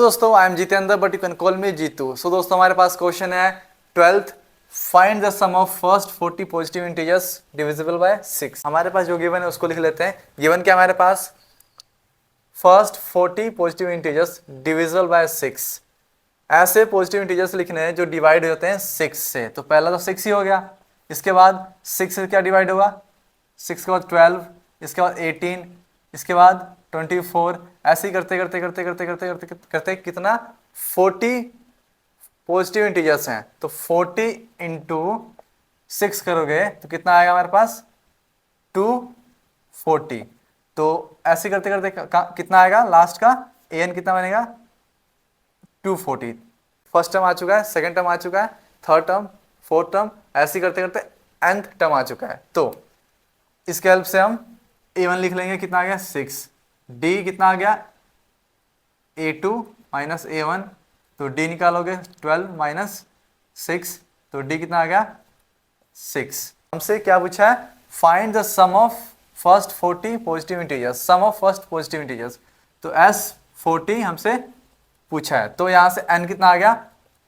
दोस्तों, I am Jitendra but you can call me Jitu. So दोस्तों, हमारे पास क्वेश्चन है 12th, find the sum of first 40 positive integers divisible by 6। हमारे पास जो गिवन है उसको लिख लेते हैं। गिवन क्या हमारे पास, first 40 positive integers divisible by 6। ऐसे पॉजिटिव इंटीजर्स लिखने हैं जो डिवाइड होते हैं 6 से। तो पहला तो 6 ही हो गया, इसके बाद 6 से क्या डिवाइड होगा, 6 के बाद 12, इसके बाद 18, इसके बाद 24, ऐसे ही करते करते करते करते करते करते करते कितना 40 पॉजिटिव इंटीजर्स हैं। तो 40 इंटू 6 करोगे तो कितना आएगा हमारे पास 240। तो ऐसे करते करते कितना आएगा लास्ट का an कितना बनेगा 240। फर्स्ट टर्म आ चुका है, सेकंड टर्म आ चुका है, थर्ड टर्म, फोर्थ टर्म, ऐसे करते करते nth टर्म आ चुका है। तो इसके हेल्प से हम a1 लिख लेंगे, कितना आ गया 6, d कितना आ गया a2 माइनस a1, तो d निकालोगे 12 माइनस 6, तो d कितना आ गया 6। हमसे क्या पूछा है, find the sum of first 40 positive integers, sum of first positive integers. तो s40 हमसे पूछा है, तो यहां से n कितना आ गया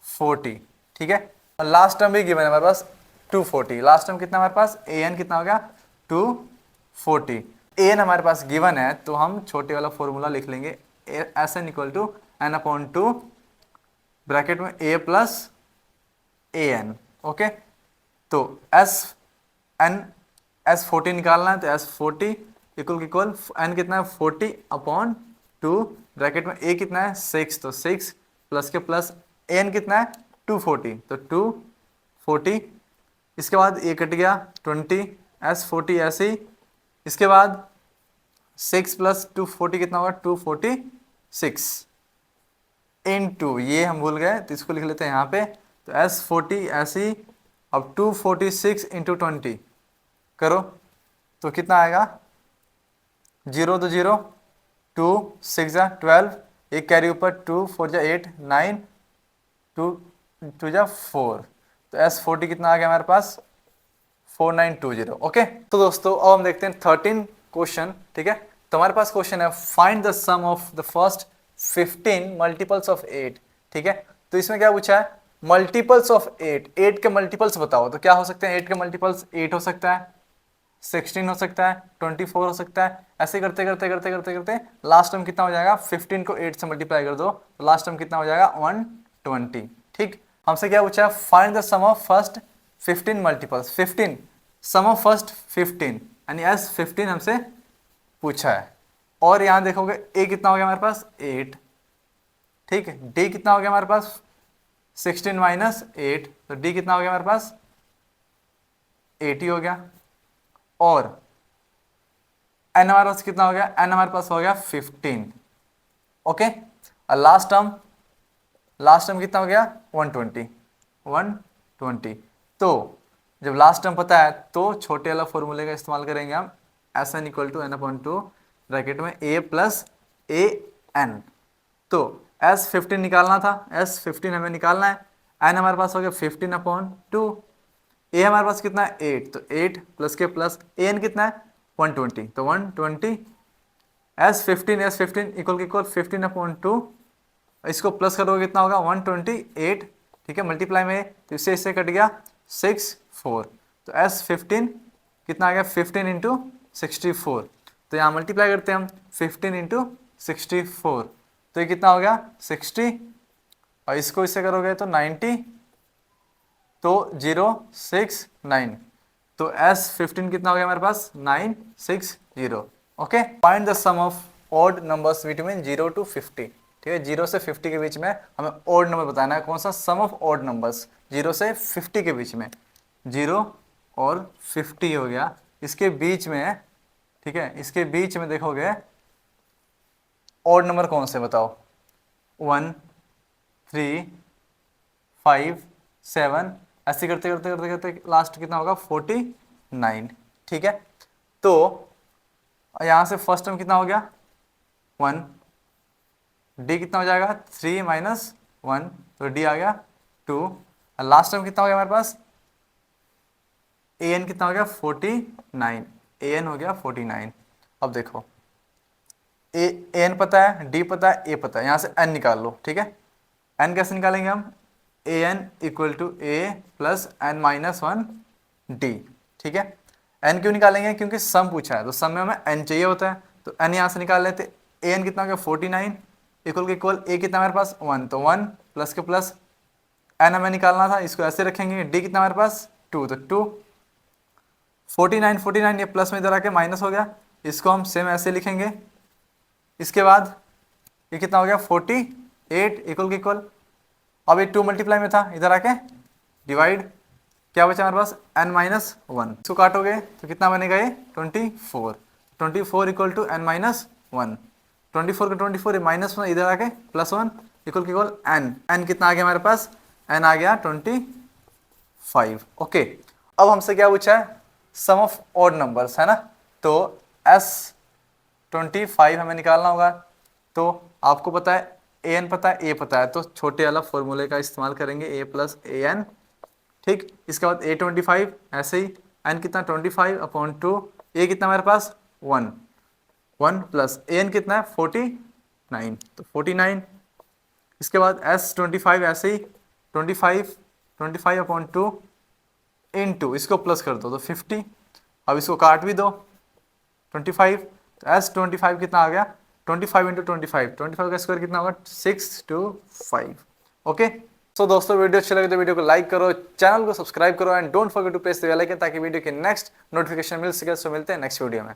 40, ठीक है। और लास्ट टर्म भी गिवन है हमारे पास 240, लास्ट टर्म कितना हमारे पास an कितना हो गया 240। an हमारे पास गिवन है तो हम छोटे वाला फॉर्मूला लिख लेंगे, Sn equal to n/2 bracket में a प्लस an, ओके। तो S40 निकालना है, तो S40 इक्वल n कितना है 40/2 ब्रैकेट में a कितना है 6, तो 6 प्लस के प्लस an कितना है 240, तो 240, इसके बाद a कट गया 20, S40 ऐसे ही, इसके बाद 6 प्लस 240 कितना होगा 246 इनटू, ये हम भूल गए तो इसको लिख लेते हैं यहाँ पे। तो S40 ऐसे ही, अब 246 इंटू 20 करो तो कितना आएगा 0 तो 0, 2 6 जा 12, एक कैरी ऊपर 2 4 जा 8 9, 2 2 जा 4, तो S40 कितना आ गया हमारे पास 4920, ओके। तो दोस्तों अब हम देखते हैं 13 क्वेश्चन, ठीक है। तो हमारे पास क्वेश्चन है find the sum of the first 15 multiples of 8, ठीक है। तो इसमें क्या पूछा है, मल्टीपल्स ऑफ 8 के मल्टीपल्स बताओ। तो क्या हो सकते हैं 8 के मल्टीपल्स, 8 हो सकता है, 16 हो सकता है, 24 हो सकता है, ऐसे करते करते करते करते करते लास्ट टर्म कितना हो जाएगा, 15 को 8 से मल्टीप्लाई कर दो तो लास्ट टर्म कितना हो जाएगा 120, ठीक। हमसे क्या पूछा है, find the sum of first 15 multiples, 15 sum of first 15, यानी S15 हमसे पूछा है। और यहां देखोगे a कितना हो गया हमारे पास 8, ठीक है। d कितना हो गया हमारे पास 16 माइनस 8, तो d कितना हो गया हमारे पास 80 हो गया। और n हमारे पास कितना हो गया, n हमारे पास हो गया 15, ओके। और लास्ट टर्म कितना हो गया 120। तो जब लास्ट टर्म पता है तो छोटे वाला फॉर्मूले का इस्तेमाल करेंगे हम, Sn equal to n/2 bracket में a प्लस an। तो S15 निकालना था, S15 हमें निकालना है, n हमारे पास हो गया 15/2, a हमारे पास कितना है 8, तो 8 प्लस के प्लस an कितना है 120, तो 120, S15 इक्वल 15/2, इसको प्लस करोगे कितना होगा 128, ठीक है। मल्टीप्लाई में तो इससे कट गया 6 4, तो S15 कितना आ गया 15 इंटू 64, तो यहाँ मल्टीप्लाई करते हैं हम 15 इंटू 64, तो ये कितना हो गया 60, और इसको इससे करोगे तो 90, तो 0 6 9, तो S15 कितना हो गया हमारे पास 960, okay. Find the sum of odd numbers between 0 to 50, ठीक है। 0 से 50 के बीच में हमें ऑड नंबर बताना है, कौन सा, सम ऑफ ऑड नंबर्स 0 से 50 के बीच में, 0 और 50 हो गया, इसके बीच में, ठीक है, इसके बीच में देखोगे ऑड नंबर कौन से बताओ, 1 3 5 7, ऐसे करते करते करते करते लास्ट कितना होगा 49, ठीक है। तो यहां से फर्स्ट टर्म कितना हो गया 1, d कितना हो जाएगा 3 माइनस 1, तो d आ गया 2, और लास्ट टर्म कितना हो गया हमारे पास an कितना हो गया 49, an हो गया 49। अब देखो ए एन पता है, डी पता है, ए पता है, यहाँ से एन निकाल लो, ठीक है। एन कैसे निकालेंगे हम, a n equal to a plus n minus one d, ठीक है। एन क्यों निकालेंगे, क्योंकि सम पूछा है तो सम में हमें एन चाहिए होता है, तो एन यहाँ से निकाल लेते। ए एन कितना हो गया 49 इक्वल के इक्वल ए कितना हमारे पास 1, तो 1 प्लस के प्लस एन हमें निकालना था, इसको ऐसे रखेंगे। डी कितना हमारे पास 2, तो 2 49 ये प्लस में इधर आके माइनस हो गया, इसको हम सेम ऐसे लिखेंगे। इसके बाद ये कितना हो गया 48 इक्वल के इक्वल, अब ये 2 मल्टीप्लाई में था, इधर आके डिवाइड, क्या बचा हमारे पास n माइनस वन, इसको काटोगे तो कितना बनेगा ये 24 equal to n minus one, 24 का 24 माइनस वन, इधर आके प्लस वन इक्वल n कितना आ गया हमारे पास, n आ गया 25। ओके, अब हमसे क्या पूछा है, सम ऑफ ऑड नंबर्स है ना, तो S25 हमें निकालना होगा। तो आपको पता है an पता है, a पता है, तो छोटे वाला फॉर्मूले का इस्तेमाल करेंगे, a प्लस an, ठीक। इसके बाद A25 ऐसे ही, n कितना 25 अपॉन 2, a कितना हमारे पास 1 प्लस an कितना है 49, तो 49। इसके बाद S25 ऐसे ही 25 अपॉन 2 इंटू, इसको प्लस कर दो तो 50, अब इसको काट भी दो 25, तो S25 कितना आ गया 25 इंटू 25 का स्क्वायर कितना होगा 625। ओके, सो दोस्तों वीडियो अच्छी लगे तो वीडियो को लाइक करो, चैनल को सब्सक्राइब करो and don't forget to press the bell icon ताकि वीडियो के नेक्स्ट नोटिफिकेशन मिल सके। सो मिलते हैं नेक्स्ट वीडियो में।